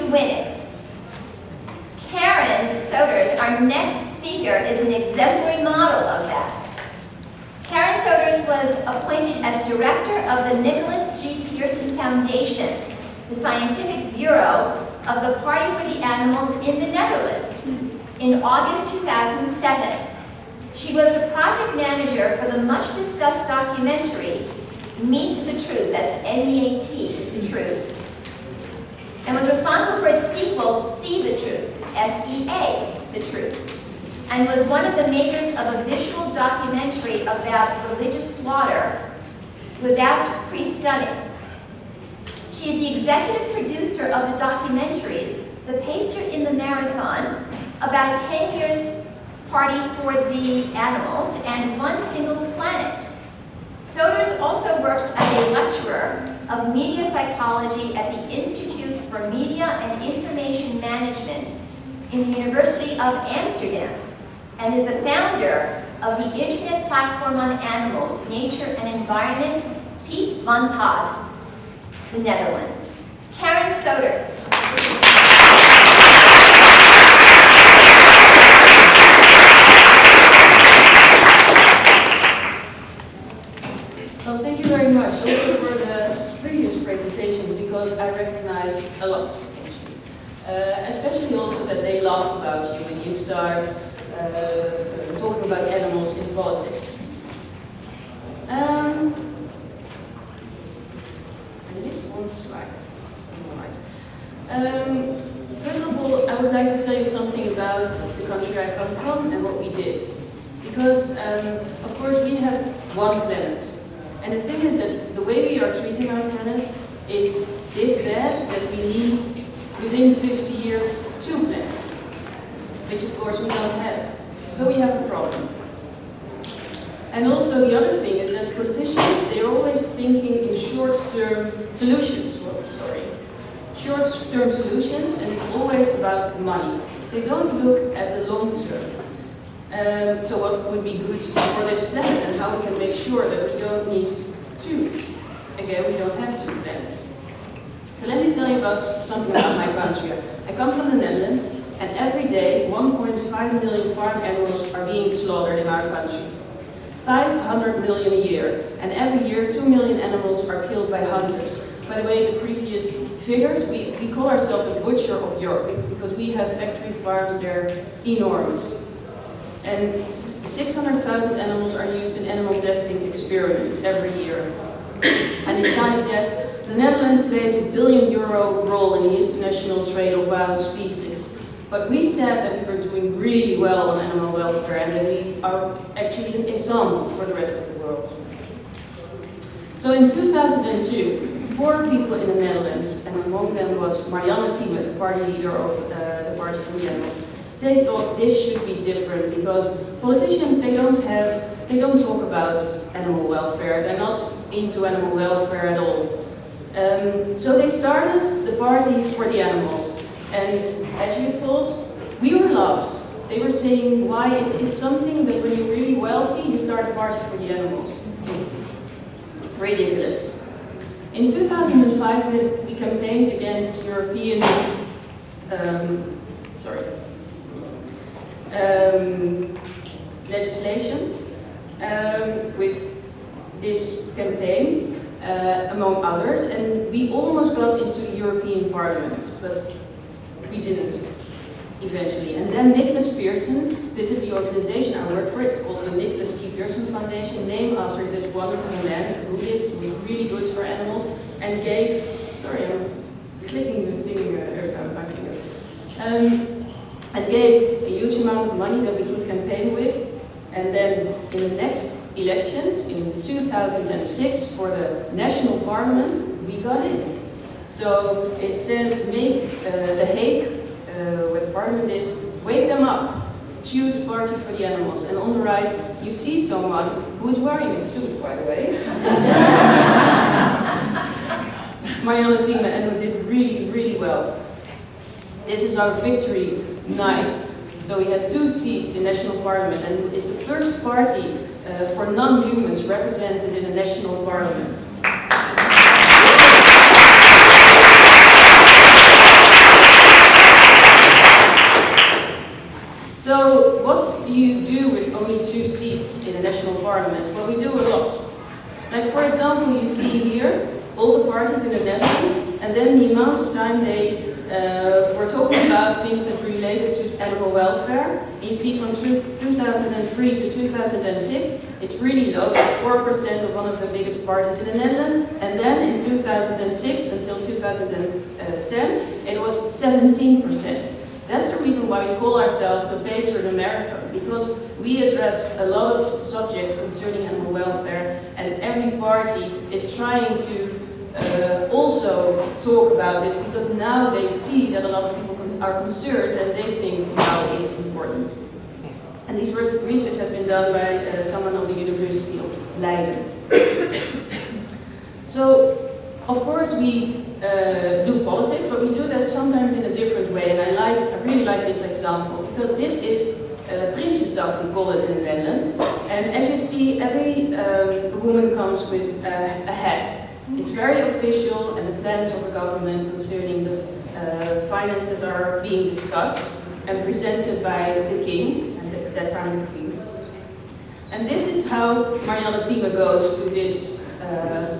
to win it. Karen Soeters, our next speaker, is an exemplary model of that. Karen Soeters was appointed as director of the Nicolaas G. Pierson Foundation, the scientific bureau of the Party for the Animals in the Netherlands, in August 2007. She was the project manager for the much-discussed documentary, Meet the Truth, that's M-E-A-T, the Truth, and was responsible for its sequel, See the Truth, S-E-A, the Truth, and was one of the makers of a visual documentary about religious slaughter without pre-stunning. She is the executive producer of the documentaries, The Pacer in the Marathon, about 10 years Party for the Animals, and One Single Planet. Soeters also works as a lecturer of media psychology at the Institute for Media and Information Management in the University of Amsterdam, and is the founder of the internet platform on animals, nature and environment, PiepVandaag, the Netherlands. Karen Soeters. Well, thank you very much also for the previous presentations, because I recognize a lot, especially also that they laugh about you when you start talking about animals in politics. And this one slide. First of all, I would like to tell you something about the country I come from and what we did. Because, of course, we have one planet. And the thing is that the way we are treating our planet is this bad that we need, within 50 years, 2 planets. Which, of course, we don't have. So we have a problem. And also the other thing is that politicians, they're always thinking in short-term solutions. Short-term solutions, and it's always about money. They don't look at the long term. So what would be good for this planet, and how we can make sure that we don't need 2. Again, we don't have 2 planets. So let me tell you about something about my country. I come from the Netherlands, and every day 1.5 million farm animals are being slaughtered in our country. 500 million a year, and every year 2 million animals are killed by hunters. By the way, the previous figures, we call ourselves the butcher of Europe, because we have factory farms, they're enormous. And 600,000 animals are used in animal testing experiments every year. And besides that, the Netherlands plays a €1 billion role in the international trade of wild species. But we said that we were doing really well on animal welfare and that we are actually an example for the rest of the world. So in 2002, 4 people in the Netherlands, and among them was Marianne Thieme, the party leader of the Party for the Animals, they thought this should be different because politicians, they don't talk about animal welfare. They're not into animal welfare at all. So they started the Party for the Animals. And as you told, we were loved. They were saying why it's something that when you're really wealthy, you start a party for the animals. It's ridiculous. In 2005, we campaigned against European legislation with this campaign, among others, and we almost got into the European Parliament, but we didn't eventually. And then Nicolaas Pierson, this is the organization I work for, it's also the Nicolaas G. Pierson Foundation, named after this wonderful man who is really good for animals, and gave, sorry, I'm clicking the thing every time I finger. And gave a huge amount of money that we could campaign with. And then in the next elections, in 2006, for the national parliament, we got in. So it says, make The Hague, where the parliament is, wake them up, choose a party for the animals. And on the right, you see someone who's wearing a suit, by the way. Marianne Thieme, and who did really well. This is our victory night. So we had 2 seats in national parliament, and it's the first party for non-humans represented in the national parliament. in a national parliament? Well, we do a lot. Like, for example, you see here all the parties in the Netherlands, and then the amount of time they were talking about things that related to animal welfare. And you see from 2003 to 2006, it's really low, like 4% of one of the biggest parties in the Netherlands. And then in 2006 until 2010, it was 17%. That's the reason why we call ourselves the Pacer the Marathon, because we address a lot of subjects concerning animal welfare, and every party is trying to also talk about this, because now they see that a lot of people are concerned and they think now it's important. And this research has been done by someone of the University of Leiden. So, of course, we do politics, but we do that sometimes in a different way. And I really like this example, because this is Prinsjesdag, we call it in the Netherlands. And as you see, every woman comes with a hat. It's very official, and the plans of the government concerning the finances are being discussed and presented by the king, and at that time the queen. And this is how Marianne Thieme goes to this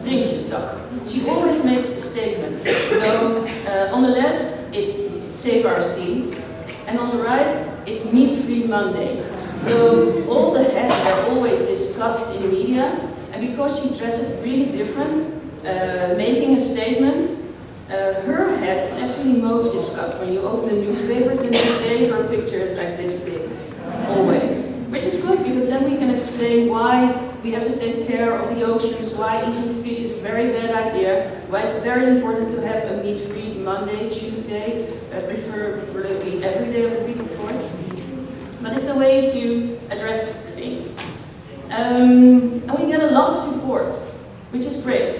Prinsjesdag. She always makes a statement. So on the left, it's Save Our Seas, and on the right, it's Meat-Free Monday. So all the hats are always discussed in media, and because she dresses really different, making a statement, her hat is actually most discussed. When you open the newspapers in this day, her picture is like this big, always. Which is good, because then we can explain why we have to take care of the oceans, why eating fish is a very bad idea, why it's very important to have a meat-free Monday, Tuesday, preferably every day of the week, of course. But it's a way to address things. And we get a lot of support, which is great.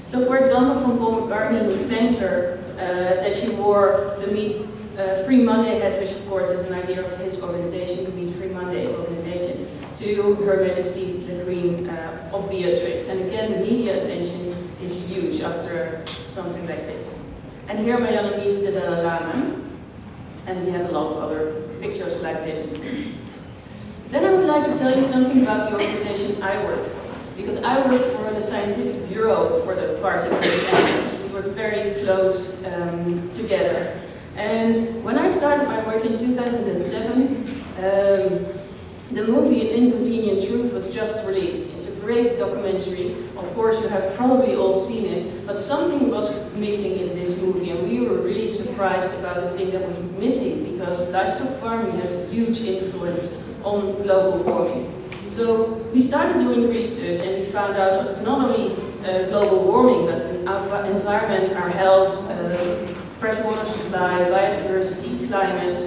So, for example, from Paul McCartney, who thanked her that she wore the Meat-Free Monday hat, which of course is an idea of his organization, the Meat-Free Monday organization, to Her Majesty the Queen of Beatrix. And again, the media attention is huge after something like this. And here Marianne meets the Dalai Lama, and we have a lot of other pictures like this. Then I would like to tell you something about the organization I work for. Because I work for the scientific bureau for the Party of the Animals. We work very close together. And when I started my work in 2007, the movie An Inconvenient Truth was just released. It's a great documentary. Of course, you have probably all seen it, but something was missing in this movie, and we were really surprised about the thing that was missing, because livestock farming has a huge influence on global warming. So we started doing research, and we found out that it's not only global warming, but it's our environment, our health, freshwater supply, biodiversity, climate,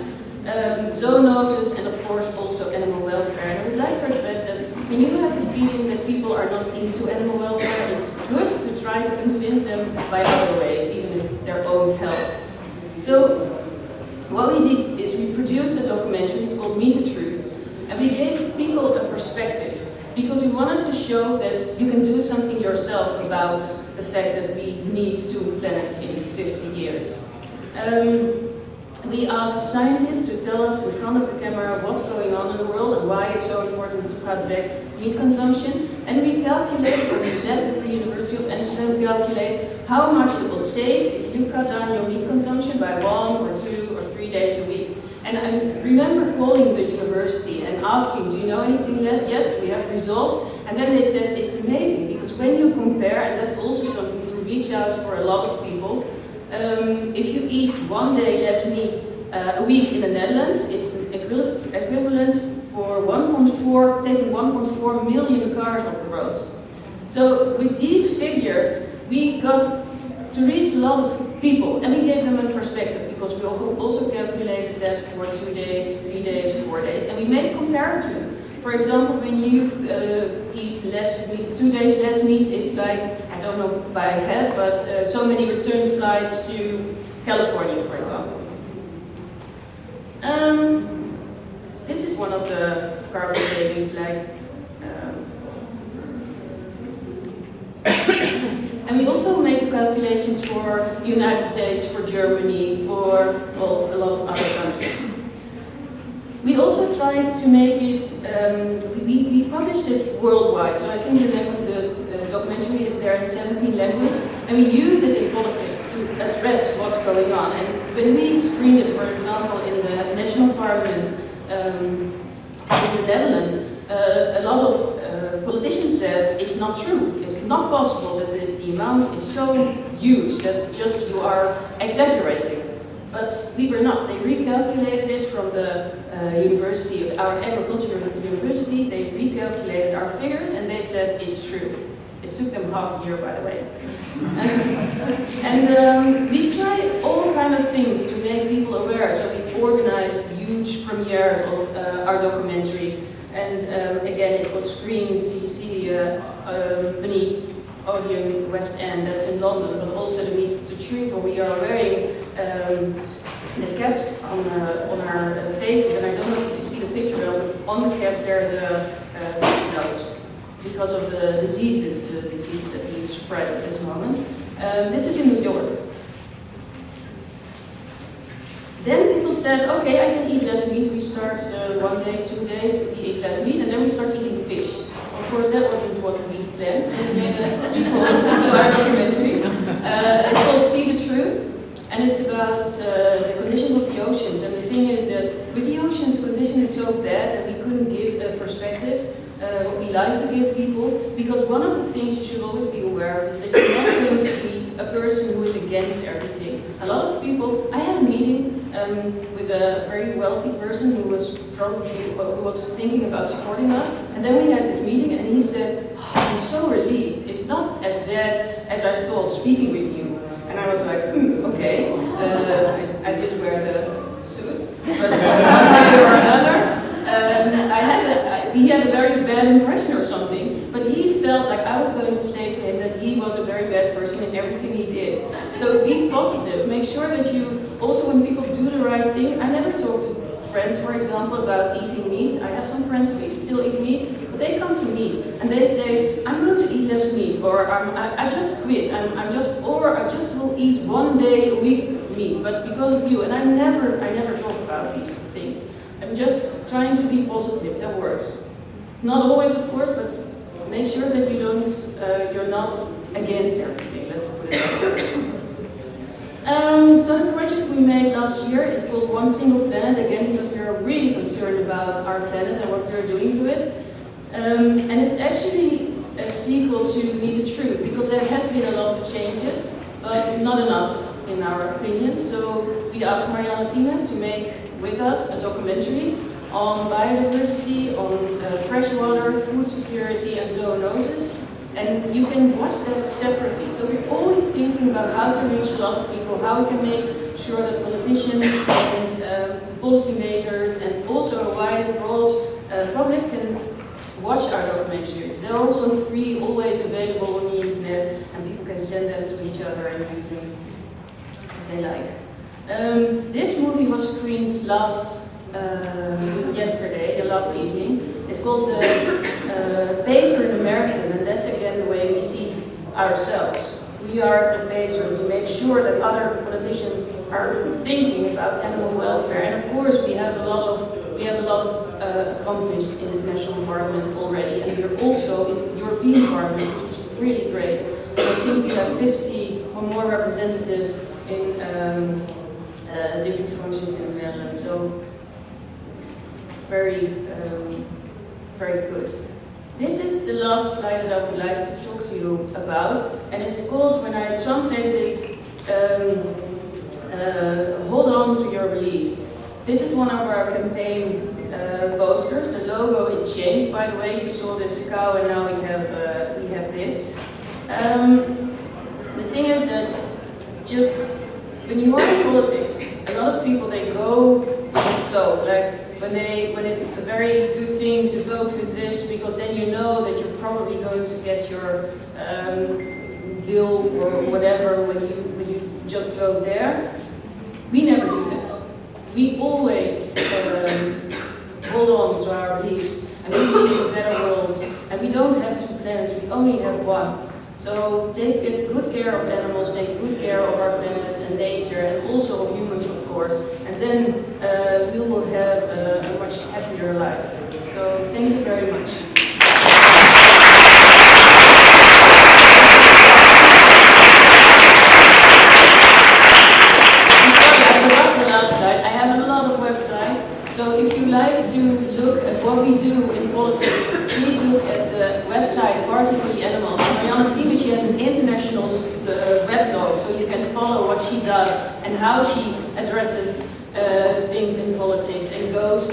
zoonoses, and of course also animal welfare. And I would like to address that when you have the feeling that people are not into animal welfare, it's good to try to convince them by other ways, even if it's their own health. So what we did is we produced a documentary, it's called Meet the Truth. And we gave people a perspective, because we wanted to show that you can do something yourself about the fact that we need 2 planets in 50 years. We asked scientists to tell us in front of the camera what's going on in the world and why it's so important to cut back meat consumption. And we calculated, or we let the Free University of Amsterdam calculate how much it will save if you cut down your meat consumption by 1 or 2 or 3 days a week. And I remember calling the university and asking, do you know anything yet? Do we have results? And then they said, it's amazing, because when you compare, and that's also something to reach out for a lot of people, if you eat 1 day less meat a week in the Netherlands, it's equivalent for taking 1.4 million cars off the road. So with these figures, we got to reach a lot of people, and we gave them a perspective, because we also calculated that for 2 days, 3 days, 4 days, and we made comparisons. For example, when you eat less meat, 2 days less meat, it's like, I don't know by head, but so many return flights to California, for example. This is one of the carbon savings, like, and we also made calculations for the United States, for Germany, for a lot of other countries. We also tried to make it, we published it worldwide, so I think the documentary is there in 17 languages, and we use it in politics to address what's going on. And when we screened it, for example, in the national parliament in the Netherlands, a lot of politicians said it's not true. It's not possible that the amount is so huge, that's just, you are exaggerating. But we were not. They recalculated it from the university, our agricultural university. They recalculated our figures and they said it's true. It took them half a year, by the way. And we try all kind of things to make people aware. So we organized huge premieres of our documentary. And again, it was screened. You see beneath Odeon West End, that's in London, but also the Meet the Truth, where we are wearing the caps on our faces. And I don't know if you see the picture, but on the caps there's a notes because of the diseases that we spread at this moment. This is in New York. Then people said, okay, I can eat less meat. We start 1 day, 2 days, we eat less meat, and then we start eating fish. Of course, that wasn't what we planned, so we made a sequel to our documentary. It's called See the Truth, and it's about the condition of the oceans. And the thing is that with the oceans, the condition is so bad that we couldn't give a perspective, what we like to give people, because one of the things you should always be aware of is that you're not going to be a person who is against everything. A lot of people, I had a meeting with a very wealthy person who was thinking about supporting us, and then we had this meeting and he says, oh, I'm so relieved, it's not as bad as I thought speaking with you. And I was like, okay, I did wear the suit, but one way or another, he had a very bad impression or something, but he felt like I was going to say to him that he was a very bad person in everything he did. So be positive, make sure that you, also when people do the right thing, I never talk to friends, for example, about eating meat. I have some friends who still eat meat, but they come to me and they say, I'm going to eat less meat, or I just quit, I just will eat 1 day a week meat, but because of you. And I never talk about these things. I'm just trying to be positive, that works. Not always, of course, but make sure that you don't, you're not against everything, let's put it that way. So the project we made last year is called One Single Planet, again because we are really concerned about our planet and what we are doing to it. And it's actually a sequel to Meet the Truth, because there has been a lot of changes, but it's not enough in our opinion. So we asked Marianne Thieme to make with us a documentary on biodiversity, on freshwater, food security and zoonoses. And you can watch that separately. So we're always thinking about how to reach a lot of people, how we can make sure that politicians and policymakers and also a wide broad public can watch our documentaries. They're also free, always available on the internet, and people can send them to each other and use them as they like. This movie was screened yesterday, the last evening. It's called the Pacer in the Marathon, and that's again the way we see ourselves. We are the pacer. We make sure that other politicians are thinking about animal welfare, and of course we have a lot of accomplished in the national parliament already, and we're also in the European Parliament, which is really great. And I think we have 50 or more representatives in different functions in the Netherlands. So very good. This is the last slide that I would like to talk to you about, and it's called, when I translated it, Hold On to Your Beliefs. This is one of our campaign posters. The logo, it changed, by the way. You saw this cow and now we have this. The thing is that just when you are in politics, a lot of people, they go with the flow. Like when it's a very good thing to vote with this, because then you know that you're probably going to get your bill or whatever when you just vote there. We never do that. We always hold on to our beliefs, and we believe in a better world, and we don't have two planets, we only have one. So take good care of animals, take good care of our planet and nature, and also of humans, of course, and then we will have a much happier life. So thank you very much. So if you like to look at what we do in politics, please look at the website Party for the Animals. Marianne Thieme, she has an international weblog, so you can follow what she does and how she addresses things in politics and goes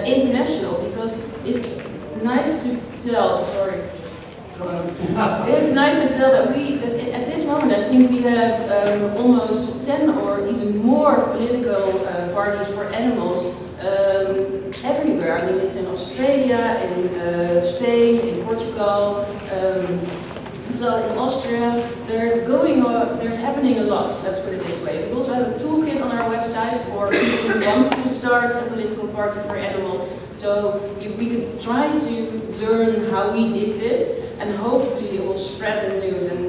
international, because it's nice to tell, it's nice to tell that at this moment I think we have almost 10 or even more political parties for animals everywhere. I mean, it's in Australia, in Spain, in Portugal, so in Austria. There's happening a lot, let's put it this way. We also have a toolkit on our website for people who want to start a political party for animals. So we could try to learn how we did this, and hopefully it will spread the news and